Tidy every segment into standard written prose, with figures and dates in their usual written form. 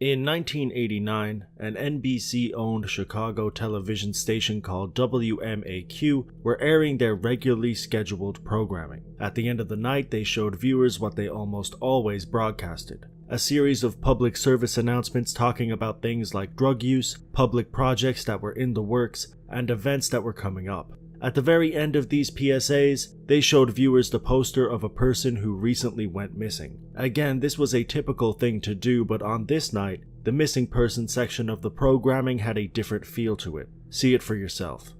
In 1989, an NBC-owned Chicago television station called WMAQ were airing their regularly scheduled programming. At the end of the night, they showed viewers what they almost always broadcasted: a series of public service announcements talking about things like drug use, public projects that were in the works, and events that were coming up. At the very end of these PSAs, they showed viewers the poster of a person who recently went missing. Again, this was a typical thing to do, but on this night, the missing person section of the programming had a different feel to it. See it for yourself.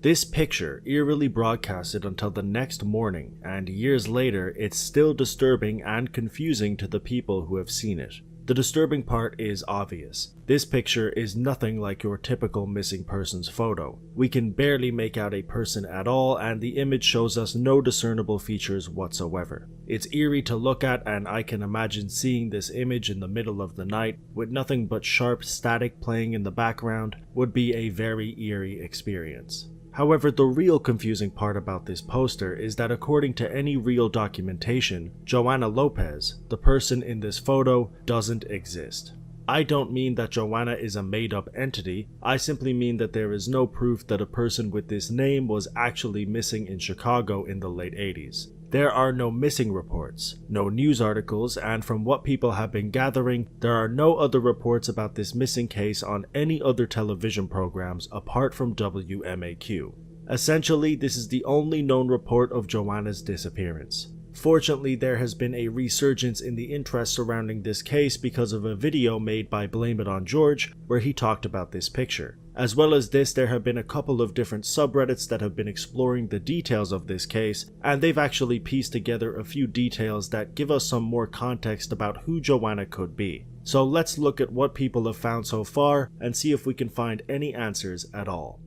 This picture eerily broadcasted until the next morning, and years later, it's still disturbing and confusing to the people who have seen it. The disturbing part is obvious. This picture is nothing like your typical missing persons photo. We can barely make out a person at all, and the image shows us no discernible features whatsoever. It's eerie to look at, and I can imagine seeing this image in the middle of the night with nothing but sharp static playing in the background would be a very eerie experience. However, the real confusing part about this poster is that according to any real documentation, Joanna Lopez, the person in this photo, doesn't exist. I don't mean that Joanna is a made-up entity, I simply mean that there is no proof that a person with this name was actually missing in Chicago in the late 80s. There are no missing reports, no news articles, and from what people have been gathering, there are no other reports about this missing case on any other television programs apart from WMAQ. Essentially, this is the only known report of Joanna's disappearance. Fortunately, there has been a resurgence in the interest surrounding this case because of a video made by Blame It on George where he talked about this picture. As well as this, there have been a couple of different subreddits that have been exploring the details of this case, and they've actually pieced together a few details that give us some more context about who Joanna could be. So let's look at what people have found so far and see if we can find any answers at all.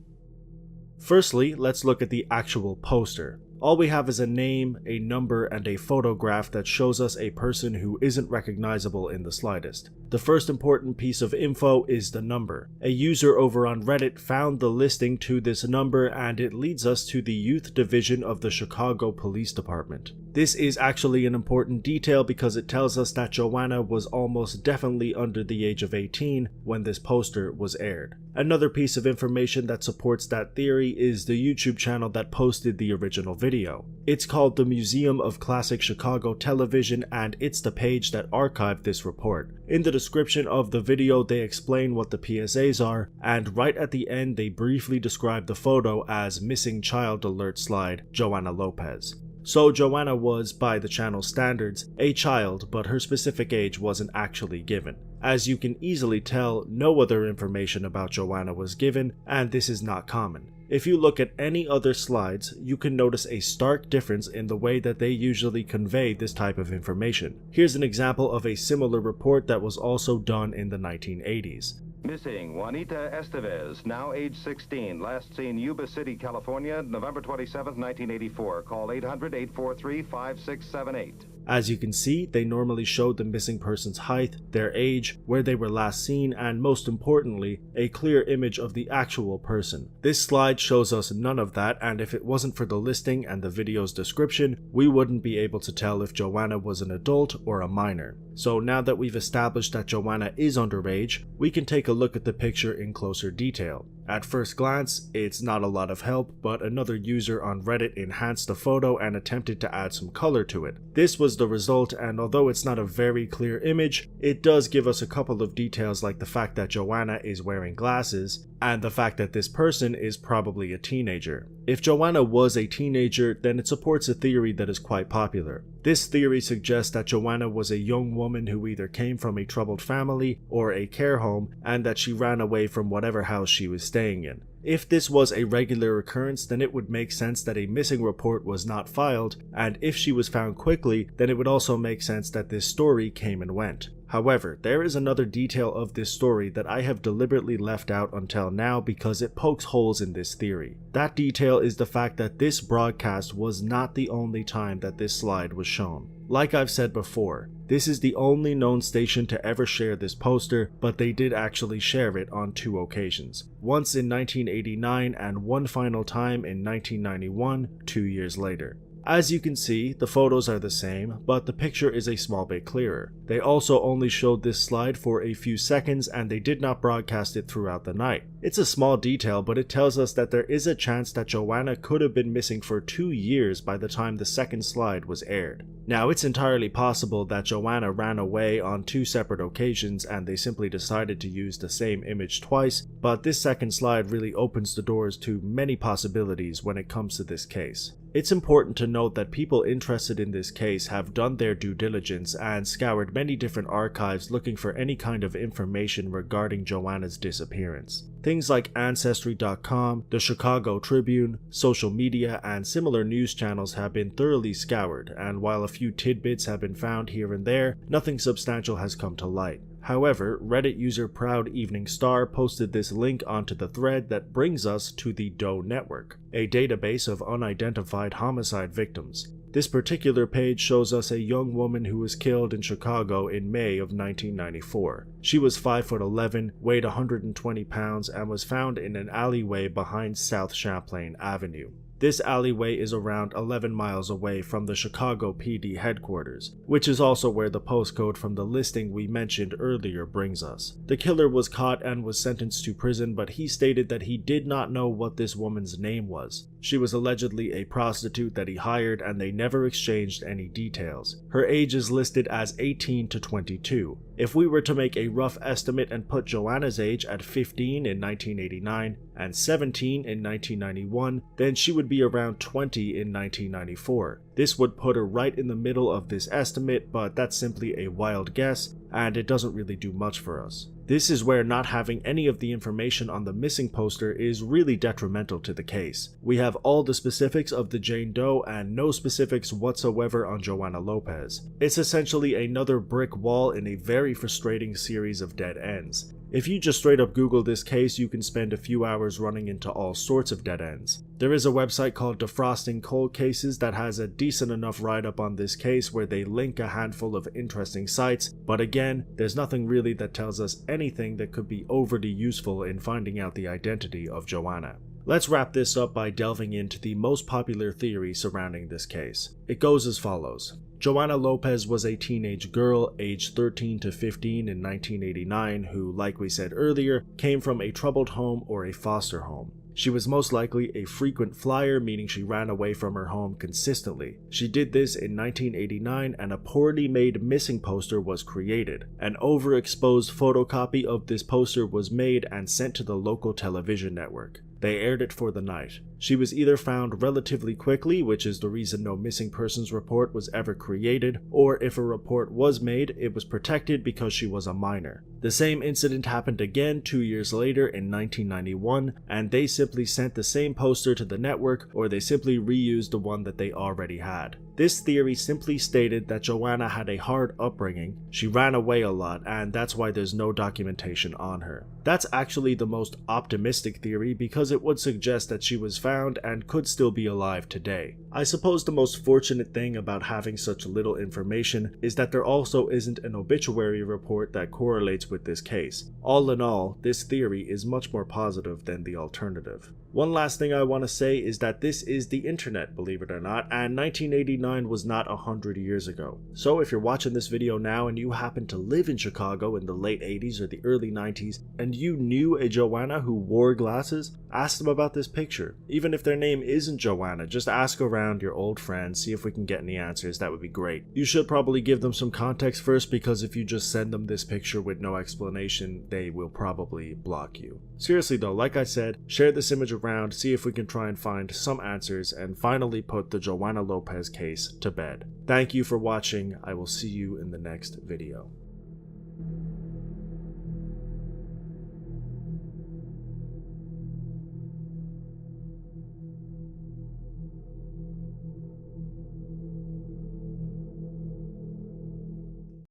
Firstly, let's look at the actual poster. All we have is a name, a number, and a photograph that shows us a person who isn't recognizable in the slightest. The first important piece of info is the number. A user over on Reddit found the listing to this number, and it leads us to the youth division of the Chicago Police Department. This is actually an important detail because it tells us that Joanna was almost definitely under the age of 18 when this poster was aired. Another piece of information that supports that theory is the YouTube channel that posted the original video. It's called the Museum of Classic Chicago Television, and it's the page that archived this report. In the description of the video, they explain what the PSAs are, and right at the end they briefly describe the photo as Missing Child Alert Slide Joanna Lopez. So Joanna was, by the channel's standards, a child, but her specific age wasn't actually given. As you can easily tell, no other information about Joanna was given, and this is not common. If you look at any other slides, you can notice a stark difference in the way that they usually convey this type of information. Here's an example of a similar report that was also done in the 1980s. Missing Juanita Estevez, now age 16, last seen Yuba City, California, November 27, 1984. Call 800-843-5678. As you can see, they normally showed the missing person's height, their age, where they were last seen, and most importantly, a clear image of the actual person. This slide shows us none of that, and if it wasn't for the listing and the video's description, we wouldn't be able to tell if Joanna was an adult or a minor. So now that we've established that Joanna is underage, we can take a look at the picture in closer detail. At first glance, it's not a lot of help, but another user on Reddit enhanced the photo and attempted to add some color to it. This was the result, and although it's not a very clear image, it does give us a couple of details like the fact that Joanna is wearing glasses, and the fact that this person is probably a teenager. If Joanna was a teenager, then it supports a theory that is quite popular. This theory suggests that Joanna was a young woman who either came from a troubled family or a care home, and that she ran away from whatever house she was staying in. If this was a regular occurrence, then it would make sense that a missing report was not filed, and if she was found quickly, then it would also make sense that this story came and went. However, there is another detail of this story that I have deliberately left out until now because it pokes holes in this theory. That detail is the fact that this broadcast was not the only time that this slide was shown. Like I've said before, this is the only known station to ever share this poster, but they did actually share it on 2 occasions. Once in 1989 and one final time in 1991, 2 years later. As you can see, the photos are the same, but the picture is a small bit clearer. They also only showed this slide for a few seconds and they did not broadcast it throughout the night. It's a small detail, but it tells us that there is a chance that Joanna could have been missing for 2 years by the time the second slide was aired. Now, it's entirely possible that Joanna ran away on 2 separate occasions and they simply decided to use the same image twice, but this second slide really opens the doors to many possibilities when it comes to this case. It's important to note that people interested in this case have done their due diligence and scoured many different archives looking for any kind of information regarding Joanna's disappearance. Things like Ancestry.com, the Chicago Tribune, social media, and similar news channels have been thoroughly scoured, and while a few tidbits have been found here and there, nothing substantial has come to light. However, Reddit user Proud Evening Star posted this link onto the thread that brings us to the Doe Network, a database of unidentified homicide victims. This particular page shows us a young woman who was killed in Chicago in May of 1994. She was 5'11", weighed 120 pounds, and was found in an alleyway behind South Champlain Avenue. This alleyway is around 11 miles away from the Chicago PD headquarters, which is also where the postcode from the listing we mentioned earlier brings us. The killer was caught and was sentenced to prison, but he stated that he did not know what this woman's name was. She was allegedly a prostitute that he hired and they never exchanged any details. Her age is listed as 18 to 22. If we were to make a rough estimate and put Joanna's age at 15 in 1989 and 17 in 1991, then she would be around 20 in 1994. This would put her right in the middle of this estimate, but that's simply a wild guess, and it doesn't really do much for us. This is where not having any of the information on the missing poster is really detrimental to the case. We have all the specifics of the Jane Doe and no specifics whatsoever on Joanna Lopez. It's essentially another brick wall in a very frustrating series of dead ends. If you just straight up Google this case, you can spend a few hours running into all sorts of dead ends. There is a website called Defrosting Cold Cases that has a decent enough write-up on this case where they link a handful of interesting sites, but again, there's nothing really that tells us anything that could be overly useful in finding out the identity of Joanna. Let's wrap this up by delving into the most popular theory surrounding this case. It goes as follows. Joanna Lopez was a teenage girl aged 13 to 15 in 1989 who, like we said earlier, came from a troubled home or a foster home. She was most likely a frequent flyer, meaning she ran away from her home consistently. She did this in 1989 and a poorly made missing poster was created. An overexposed photocopy of this poster was made and sent to the local television network. They aired it for the night. She was either found relatively quickly, which is the reason no missing persons report was ever created, or if a report was made, it was protected because she was a minor. The same incident happened again 2 years later in 1991, and they simply sent the same poster to the network, or they simply reused the one that they already had. This theory simply stated that Joanna had a hard upbringing, she ran away a lot, and that's why there's no documentation on her. That's actually the most optimistic theory because it would suggest that she was found and could still be alive today. I suppose the most fortunate thing about having such little information is that there also isn't an obituary report that correlates with this case. All in all, this theory is much more positive than the alternative. One last thing I want to say is that this is the internet, believe it or not, and 1989 was not 100 years ago. So if you're watching this video now and you happen to live in Chicago in the late 80s or the early 90s, and you knew a Joanna who wore glasses, ask them about this picture. Even if their name isn't Joanna, just ask around your old friends, see if we can get any answers. That would be great. You should probably give them some context first, because if you just send them this picture with no explanation, they will probably block you. Seriously though, like I said, share this image around, see if we can try and find some answers and finally put the Joanna Lopez case to bed. Thank you for watching. I will see you in the next video.